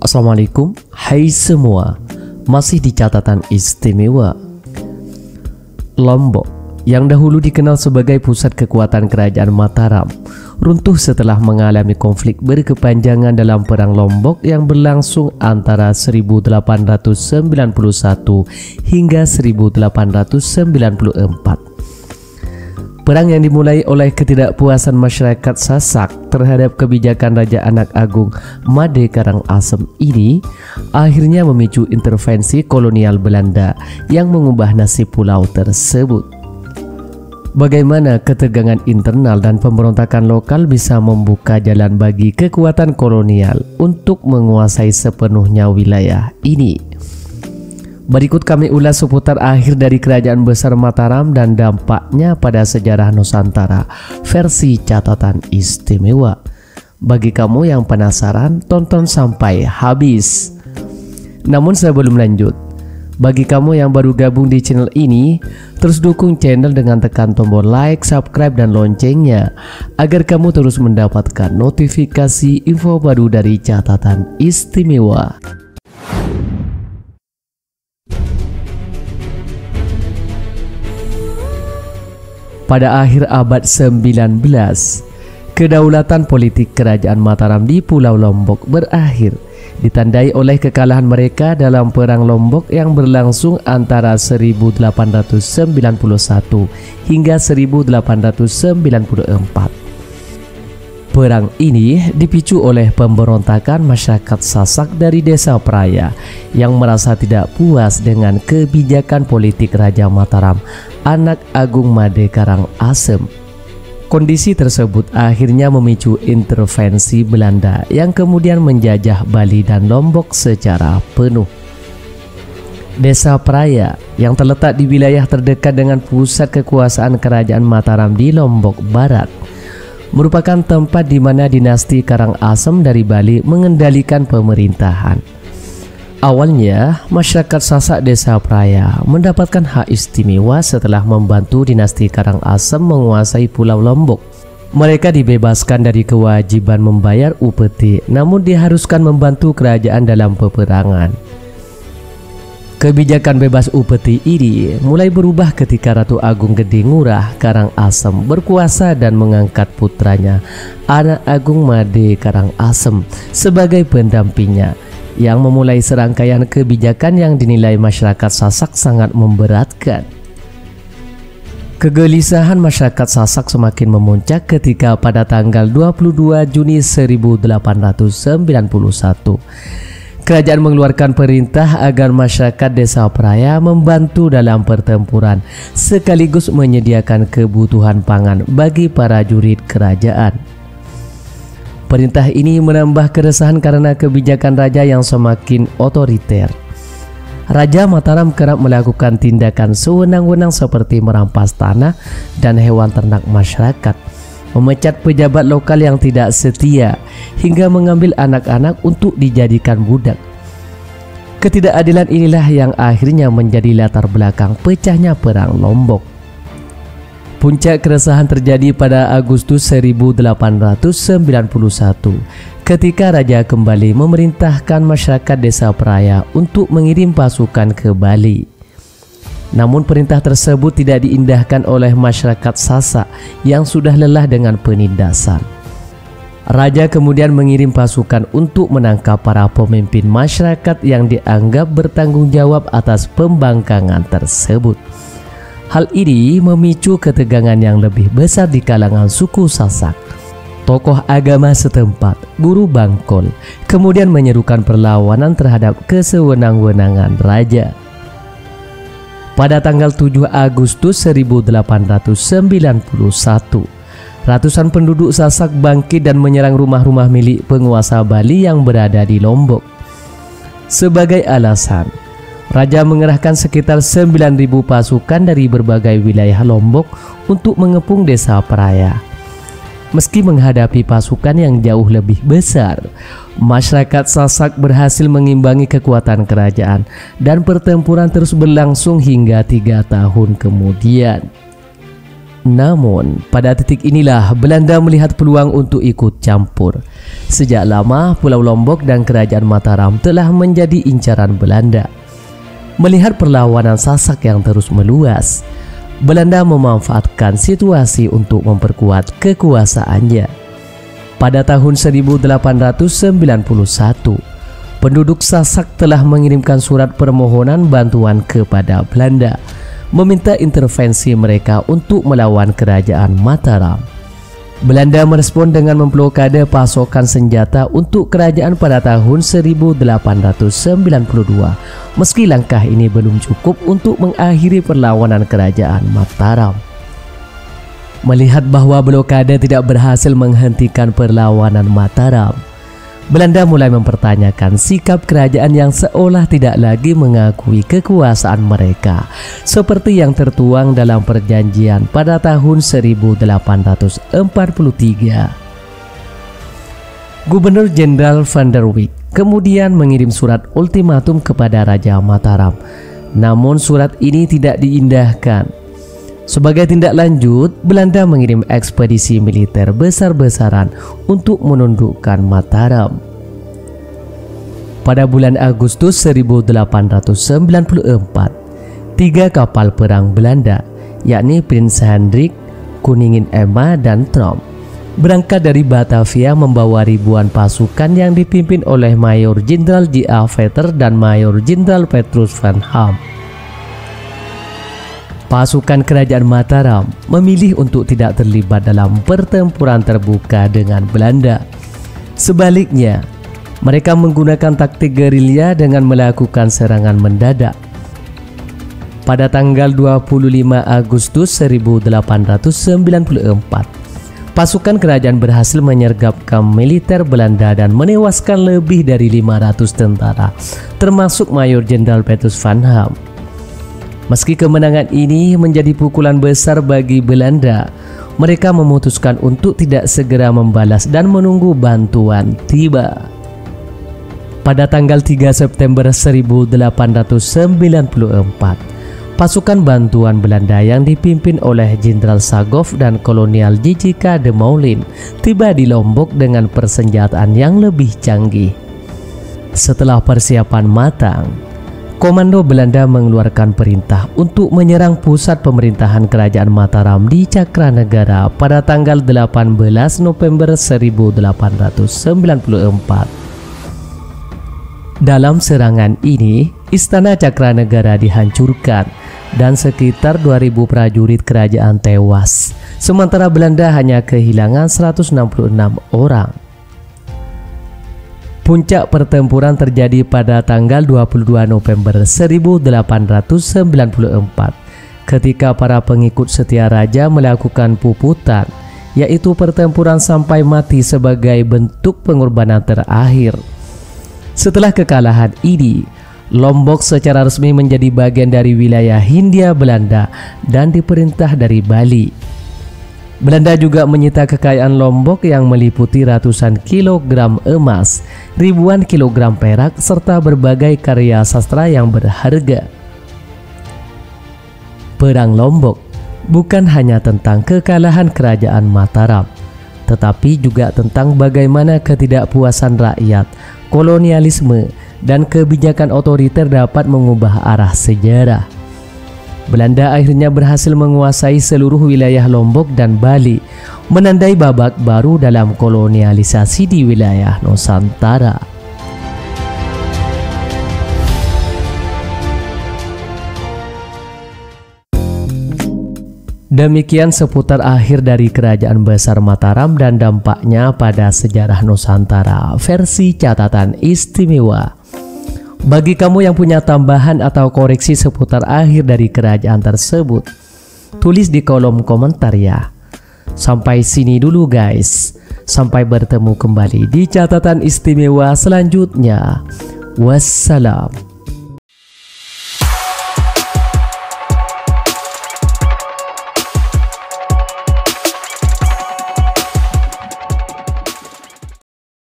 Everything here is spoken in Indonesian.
Assalamualaikum, hai semua. Masih di catatan istimewa. Lombok, yang dahulu dikenal sebagai pusat kekuatan kerajaan Mataram, runtuh setelah mengalami konflik berkepanjangan dalam Perang Lombok yang berlangsung antara 1891 hingga 1894. Perang yang dimulai oleh ketidakpuasan masyarakat Sasak terhadap kebijakan Raja Anak Agung Made Karangasem ini akhirnya memicu intervensi kolonial Belanda yang mengubah nasib pulau tersebut. Bagaimana ketegangan internal dan pemberontakan lokal bisa membuka jalan bagi kekuatan kolonial untuk menguasai sepenuhnya wilayah ini? Berikut kami ulas seputar akhir dari Kerajaan Besar Mataram dan dampaknya pada sejarah Nusantara versi catatan istimewa. Bagi kamu yang penasaran, tonton sampai habis. Namun sebelum lanjut, bagi kamu yang baru gabung di channel ini, terus dukung channel dengan tekan tombol like, subscribe, dan loncengnya agar kamu terus mendapatkan notifikasi info baru dari catatan istimewa. Pada akhir abad 19, kedaulatan politik Kerajaan Mataram di Pulau Lombok berakhir, ditandai oleh kekalahan mereka dalam Perang Lombok yang berlangsung antara 1891 hingga 1894. Perang ini dipicu oleh pemberontakan masyarakat Sasak dari Desa Praya yang merasa tidak puas dengan kebijakan politik Raja Mataram Anak Agung Made Karangasem. Kondisi tersebut akhirnya memicu intervensi Belanda yang kemudian menjajah Bali dan Lombok secara penuh. Desa Praya yang terletak di wilayah terdekat dengan pusat kekuasaan Kerajaan Mataram di Lombok Barat merupakan tempat di mana dinasti Karangasem dari Bali mengendalikan pemerintahan. Awalnya, masyarakat Sasak Desa Praya mendapatkan hak istimewa setelah membantu dinasti Karangasem menguasai Pulau Lombok. Mereka dibebaskan dari kewajiban membayar upeti, namun diharuskan membantu kerajaan dalam peperangan. Kebijakan bebas upeti ini mulai berubah ketika Ratu Agung Gede Ngurah Karangasem berkuasa dan mengangkat putranya Anak Agung Made Karangasem sebagai pendampingnya, yang memulai serangkaian kebijakan yang dinilai masyarakat Sasak sangat memberatkan. Kegelisahan masyarakat Sasak semakin memuncak ketika pada tanggal 22 Juni 1891 kerajaan mengeluarkan perintah agar masyarakat Desa Praya membantu dalam pertempuran sekaligus menyediakan kebutuhan pangan bagi para prajurit kerajaan. Perintah ini menambah keresahan karena kebijakan raja yang semakin otoriter. Raja Mataram kerap melakukan tindakan sewenang-wenang seperti merampas tanah dan hewan ternak masyarakat, memecat pejabat lokal yang tidak setia, hingga mengambil anak-anak untuk dijadikan budak. Ketidakadilan inilah yang akhirnya menjadi latar belakang pecahnya Perang Lombok. Puncak keresahan terjadi pada Agustus 1891 ketika raja kembali memerintahkan masyarakat Desa Praya untuk mengirim pasukan ke Bali. Namun perintah tersebut tidak diindahkan oleh masyarakat Sasak yang sudah lelah dengan penindasan. Raja kemudian mengirim pasukan untuk menangkap para pemimpin masyarakat yang dianggap bertanggung jawab atas pembangkangan tersebut. Hal ini memicu ketegangan yang lebih besar di kalangan suku Sasak. Tokoh agama setempat, Guru Bangkol, kemudian menyerukan perlawanan terhadap kesewenang-wenangan raja. Pada tanggal 7 Agustus 1891, ratusan penduduk Sasak bangkit dan menyerang rumah-rumah milik penguasa Bali yang berada di Lombok. Sebagai alasan, raja mengerahkan sekitar 9.000 pasukan dari berbagai wilayah Lombok untuk mengepung Desa Praya. Meski menghadapi pasukan yang jauh lebih besar, masyarakat Sasak berhasil mengimbangi kekuatan kerajaan dan pertempuran terus berlangsung hingga 3 tahun kemudian. Namun, pada titik inilah Belanda melihat peluang untuk ikut campur. Sejak lama, Pulau Lombok dan Kerajaan Mataram telah menjadi incaran Belanda. Melihat perlawanan Sasak yang terus meluas, Belanda memanfaatkan situasi untuk memperkuat kekuasaannya. Pada tahun 1891, penduduk Sasak telah mengirimkan surat permohonan bantuan kepada Belanda, meminta intervensi mereka untuk melawan Kerajaan Mataram. Belanda merespon dengan memblokade pasokan senjata untuk kerajaan pada tahun 1892, meski langkah ini belum cukup untuk mengakhiri perlawanan Kerajaan Mataram. Melihat bahwa blokade tidak berhasil menghentikan perlawanan Mataram, Belanda mulai mempertanyakan sikap kerajaan yang seolah tidak lagi mengakui kekuasaan mereka, seperti yang tertuang dalam perjanjian pada tahun 1843. Gubernur Jenderal Van der Wijk kemudian mengirim surat ultimatum kepada Raja Mataram, namun surat ini tidak diindahkan. Sebagai tindak lanjut, Belanda mengirim ekspedisi militer besar-besaran untuk menundukkan Mataram. Pada bulan Agustus 1894, 3 kapal perang Belanda, yakni Prince Hendrik, Koningin Emma, dan Tromp, berangkat dari Batavia membawa ribuan pasukan yang dipimpin oleh Mayor Jenderal J.A. Vetter dan Mayor Jenderal Petrus van Ham. Pasukan Kerajaan Mataram memilih untuk tidak terlibat dalam pertempuran terbuka dengan Belanda. Sebaliknya, mereka menggunakan taktik gerilya dengan melakukan serangan mendadak. Pada tanggal 25 Agustus 1894, pasukan kerajaan berhasil menyergapkan militer Belanda dan menewaskan lebih dari 500 tentara, termasuk Mayor Jenderal Petrus van Ham. Meski kemenangan ini menjadi pukulan besar bagi Belanda, mereka memutuskan untuk tidak segera membalas dan menunggu bantuan tiba. Pada tanggal 3 September 1894, pasukan bantuan Belanda yang dipimpin oleh Jenderal Sagov dan Kolonial J.J.K. de Moulin tiba di Lombok dengan persenjataan yang lebih canggih. Setelah persiapan matang, Komando Belanda mengeluarkan perintah untuk menyerang pusat pemerintahan Kerajaan Mataram di Cakranegara pada tanggal 18 November 1894. Dalam serangan ini, Istana Cakranegara dihancurkan dan sekitar 2000 prajurit kerajaan tewas, sementara Belanda hanya kehilangan 166 orang. Puncak pertempuran terjadi pada tanggal 22 November 1894 ketika para pengikut setia raja melakukan puputan, yaitu pertempuran sampai mati sebagai bentuk pengorbanan terakhir. Setelah kekalahan ini, Lombok secara resmi menjadi bagian dari wilayah Hindia Belanda dan diperintah dari Bali. Belanda juga menyita kekayaan Lombok yang meliputi ratusan kilogram emas, ribuan kilogram perak, serta berbagai karya sastra yang berharga. Perang Lombok bukan hanya tentang kekalahan Kerajaan Mataram, tetapi juga tentang bagaimana ketidakpuasan rakyat, kolonialisme, dan kebijakan otoriter dapat mengubah arah sejarah. Belanda akhirnya berhasil menguasai seluruh wilayah Lombok dan Bali, menandai babak baru dalam kolonialisasi di wilayah Nusantara. Demikian seputar akhir dari Kerajaan Besar Mataram dan dampaknya pada sejarah Nusantara versi catatan istimewa. Bagi kamu yang punya tambahan atau koreksi seputar akhir dari kerajaan tersebut, tulis di kolom komentar ya. Sampai sini dulu guys. Sampai bertemu kembali di catatan istimewa selanjutnya. Wassalam.